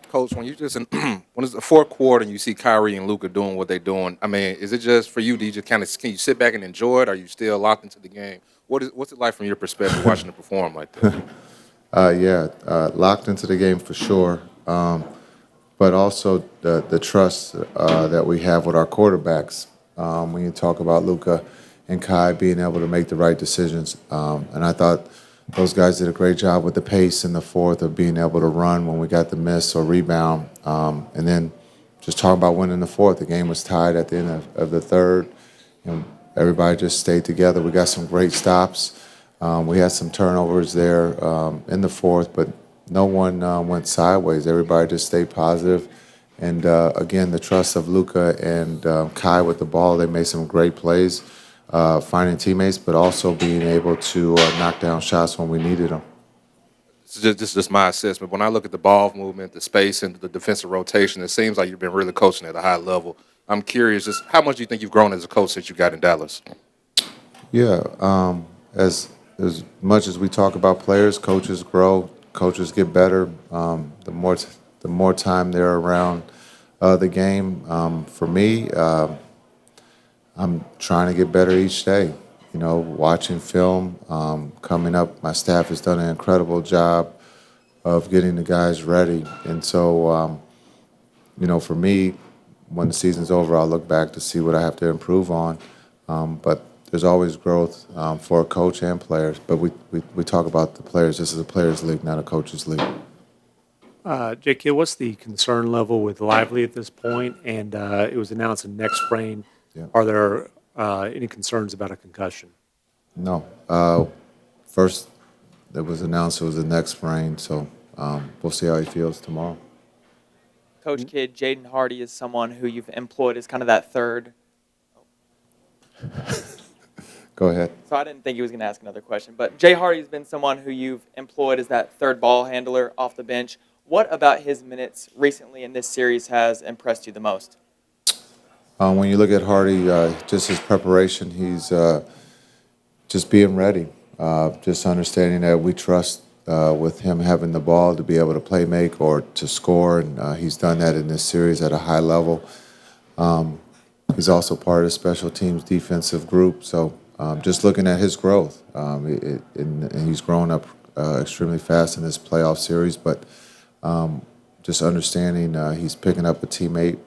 Coach, when you just in, when it's the fourth quarter and you see Kyrie and Luka doing what they're doing, I mean, is it just for you? Do you just kind of can you sit back and enjoy it? Are you still locked into the game? What's it like from your perspective watching them perform like that? Yeah, locked into the game for sure. But also the trust that we have with our quarterbacks. When you talk about Luka and Kai being able to make the right decisions, and I thought those guys did a great job with the pace in the fourth of being able to run when we got the miss or rebound, and then just talk about winning the fourth. The game was tied at the end of the third, and everybody just stayed together. We got some great stops. We had some turnovers there in the fourth, but no one went sideways. Everybody just stayed positive. And again, the trust of Luka and Kai with the ball, they made some great plays, finding teammates, but also being able to knock down shots when we needed them. This is just my assessment. When I look at the ball movement, the space, and the defensive rotation, it seems like you've been really coaching at a high level. I'm curious, just how much do you think you've grown as a coach since you got in Dallas? Yeah, as much as we talk about players, coaches grow, coaches get better. The more time they're around the game. For me, I'm trying to get better each day. You know, watching film, coming up, my staff has done an incredible job of getting the guys ready. And so, for me, when the season's over, I'll look back to see what I have to improve on. But there's always growth for a coach and players. But we talk about the players. This is a players' league, not a coaches' league. JK, what's the concern level with Lively at this point? And it was announced a neck sprain. Yeah. Are there any concerns about a concussion? No. First, it was announced it was a neck sprain, so we'll see how he feels tomorrow. Coach Kidd, Jaden Hardy is someone who you've employed as kind of that third. Go ahead. So I didn't think he was going to ask another question, but Jay Hardy has been someone who you've employed as that third ball handler off the bench. What about his minutes recently in this series has impressed you the most? When you look at Hardy, just his preparation, he's just being ready, just understanding that we trust with him having the ball to be able to play make or to score, and he's done that in this series at a high level. He's also part of the special teams defensive group, so just looking at his growth, and he's grown up extremely fast in this playoff series, but just understanding he's picking up a teammate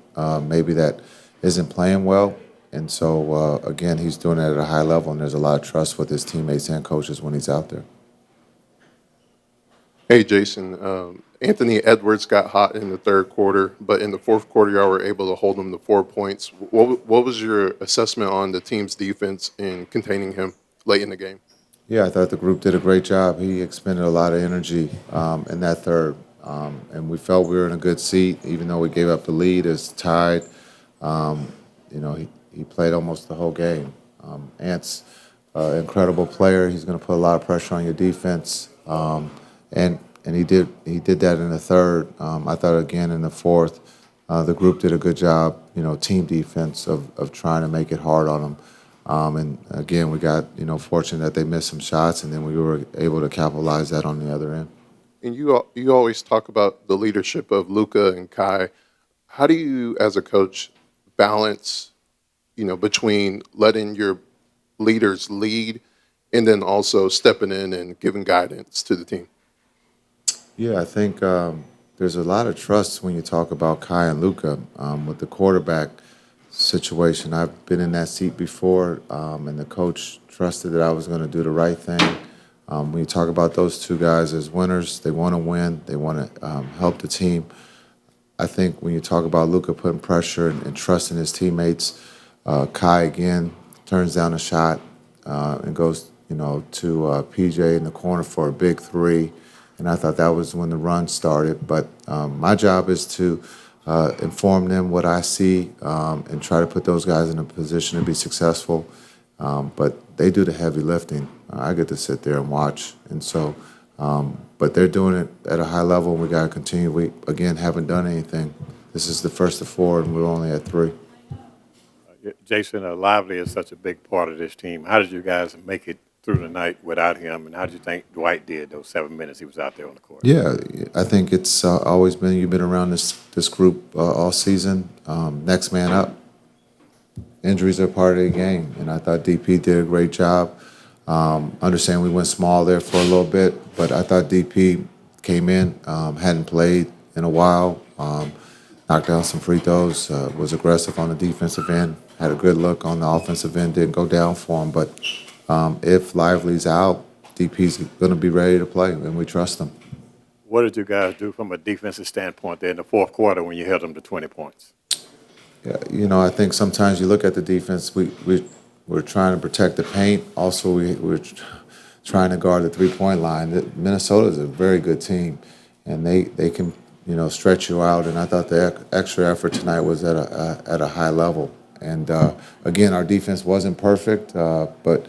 maybe that isn't playing well, and so again, he's doing it at a high level, and there's a lot of trust with his teammates and coaches when he's out there. Hey, Jason. Anthony Edwards got hot in the third quarter, but in the fourth quarter, y'all were able to hold him to 4 points. What was your assessment on the team's defense in containing him late in the game? Yeah, I thought the group did a great job. He expended a lot of energy in that third, and we felt we were in a good seat, even though we gave up the lead. It's tied. He played almost the whole game. Ant's an incredible player. He's going to put a lot of pressure on your defense, and he did that in the third. I thought again in the fourth, the group did a good job. Team defense of trying to make it hard on them. And again, we got fortunate that they missed some shots, and then we were able to capitalize that on the other end. And you always talk about the leadership of Luka and Kai. How do you, as a coach, balance, between letting your leaders lead and then also stepping in and giving guidance to the team? Yeah, I think there's a lot of trust when you talk about Kai and Luka with the quarterback situation. I've been in that seat before, and the coach trusted that I was going to do the right thing. When you talk about those two guys as winners, they want to win. They want to help the team. I think when you talk about Luka putting pressure and trusting his teammates, Kai again turns down a shot and goes, to PJ in the corner for a big three. And I thought that was when the run started. But my job is to inform them what I see and try to put those guys in a position to be successful. But they do the heavy lifting. I get to sit there and watch. And so, but they're doing it at a high level, and we got to continue. We, again, haven't done anything. This is the first of four, and we're only at three. Jason, Lively is such a big part of this team. How did you guys make it through the night without him, and how did you think Dwight did those 7 minutes he was out there on the court? Yeah, I think it's always been you've been around this group all season. Next man up. Injuries are part of the game, and I thought DP did a great job. Understand we went small there for a little bit, but I thought DP came in, hadn't played in a while, knocked down some free throws, was aggressive on the defensive end, had a good look on the offensive end, didn't go down for him. But if Lively's out, DP's going to be ready to play, and we trust him. What did you guys do from a defensive standpoint there in the fourth quarter when you held them to 20 points? Yeah, I think sometimes you look at the defense, we're trying to protect the paint. Also, we're trying to guard the three-point line. Minnesota is a very good team, and they can, stretch you out. And I thought the extra effort tonight was at a high level. And, again, our defense wasn't perfect, but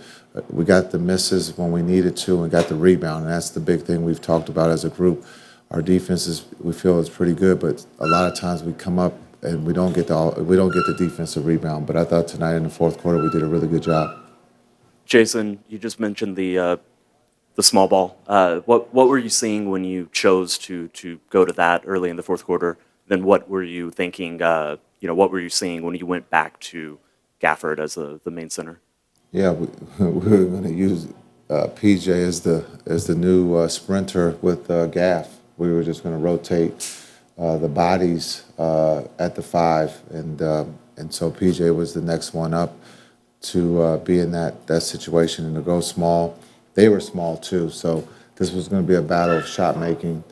we got the misses when we needed to and got the rebound, and that's the big thing we've talked about as a group. Our defense we feel is pretty good, but a lot of times we come up and we don't get the defensive rebound. But I thought tonight in the fourth quarter we did a really good job. Jason, you just mentioned the small ball. What were you seeing when you chose to go to that early in the fourth quarter? Then what were you thinking? What were you seeing when you went back to Gafford as the main center? Yeah, we were going to use PJ as the new sprinter with Gaff. We were just going to rotate the bodies at the 5, and so PJ was the next one up to be in that situation and to go small. They were small too, so this was going to be a battle of shot making.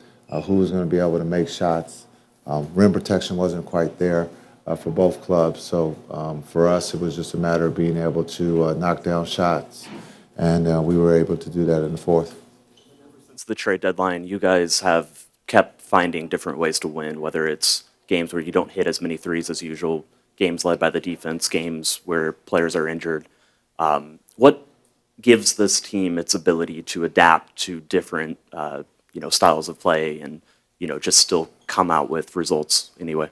Who was going to be able to make shots? Rim protection wasn't quite there for both clubs, so for us it was just a matter of being able to knock down shots, and we were able to do that in the fourth. Since the trade deadline, you guys have kept finding different ways to win, whether it's games where you don't hit as many threes as usual, games led by the defense, games where players are injured. What gives this team its ability to adapt to different styles of play and just still come out with results anyway?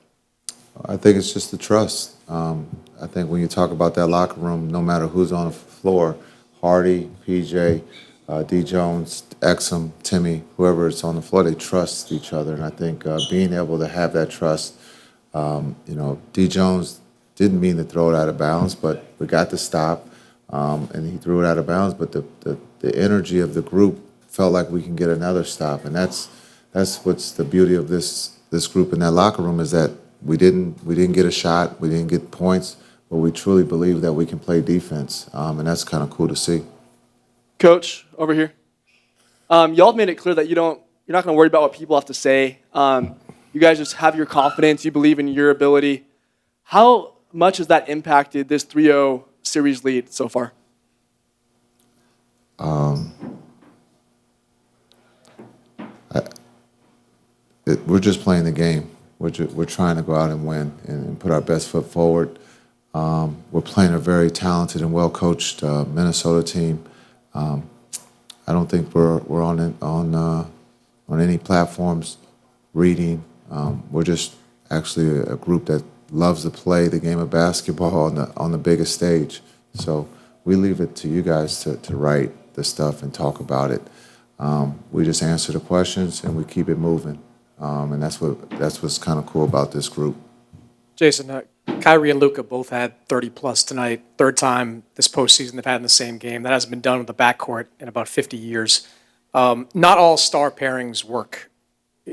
I think it's just the trust. I think when you talk about that locker room, no matter who's on the floor, Hardy, PJ, D. Jones, Exum, Timmy, whoever is on the floor, they trust each other. And I think being able to have that trust, D. Jones didn't mean to throw it out of bounds, but we got the stop, and he threw it out of bounds. But the energy of the group felt like we can get another stop, and that's what's the beauty of this group in that locker room is that we didn't get a shot, we didn't get points, but we truly believe that we can play defense, and that's kind of cool to see. Coach, over here. Y'all made it clear that you're not going to worry about what people have to say. You guys just have your confidence. You believe in your ability. How much has that impacted this 3-0 series lead so far? We're just playing the game. We're trying to go out and win and put our best foot forward. We're playing a very talented and well-coached Minnesota team. I don't think we're on any platforms reading. We're just actually a group that loves to play the game of basketball on the biggest stage. So we leave it to you guys to write the stuff and talk about it. We just answer the questions and we keep it moving. And that's what's kind of cool about this group. Jason, Kyrie and Luka both had 30-plus tonight. Third time this postseason they've had in the same game. That hasn't been done with the backcourt in about 50 years. Not all star pairings work.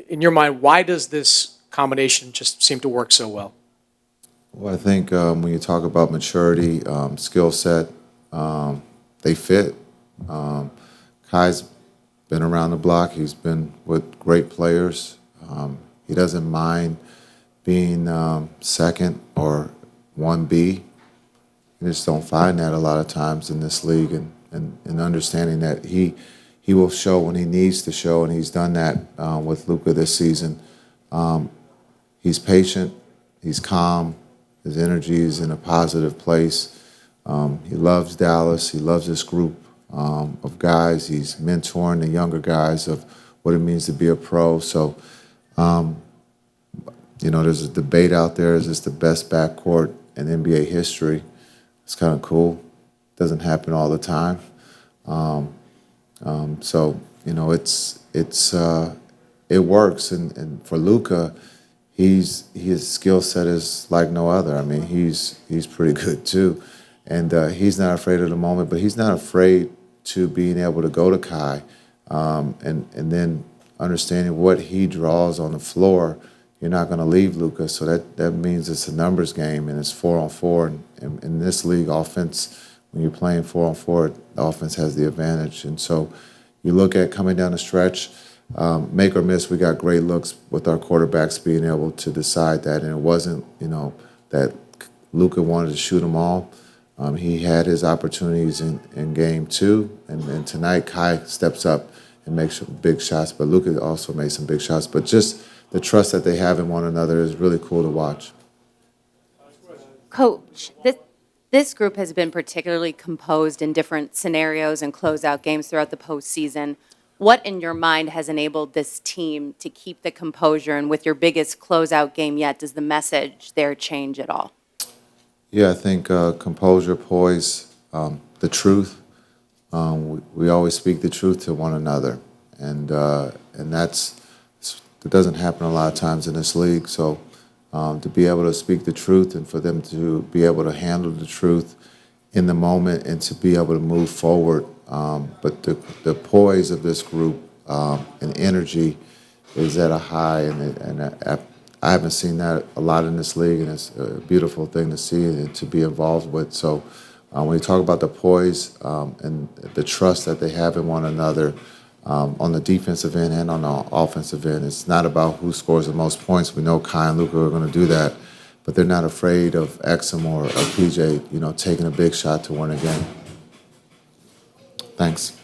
In your mind, why does this combination just seem to work so well? Well, I think when you talk about maturity, skill set, they fit. Kai's been around the block. He's been with great players. He doesn't mind being second or 1B. You just don't find that a lot of times in this league, and understanding that he will show when he needs to show, and he's done that with Luka this season. He's patient. He's calm. His energy is in a positive place. He loves Dallas. He loves this group of guys. He's mentoring the younger guys of what it means to be a pro. So, there's a debate out there. Is this the best backcourt in NBA history? It's kind of cool. Doesn't happen all the time. So it works, and for Luka, his skill set is like no other. I mean, he's pretty good too, and he's not afraid of the moment, but he's not afraid to being able to go to Kai, and then understanding what he draws on the floor. You're not going to leave Luka, so that means it's a numbers game and it's 4-on-4. And in this league, offense, when you're playing 4-on-4, the offense has the advantage. And so you look at coming down the stretch, make or miss, we got great looks with our quarterbacks being able to decide that. And it wasn't, that Luka wanted to shoot them all. He had his opportunities in game 2, and tonight Kai steps up and makes some big shots, but Luka also made some big shots. But just the trust that they have in one another is really cool to watch. Coach, this group has been particularly composed in different scenarios and closeout games throughout the postseason. What in your mind has enabled this team to keep the composure? And with your biggest closeout game yet, does the message there change at all? Yeah, I think composure, poise, the truth. We always speak the truth to one another, and that doesn't happen a lot of times in this league. So to be able to speak the truth and for them to be able to handle the truth in the moment and to be able to move forward. But the poise of this group and energy is at a high, and I haven't seen that a lot in this league, and it's a beautiful thing to see and to be involved with. So when you talk about the poise and the trust that they have in one another, on the defensive end and on the offensive end, it's not about who scores the most points. We know Kai and Luka are going to do that, but they're not afraid of Exum or PJ, taking a big shot to win a game. Thanks.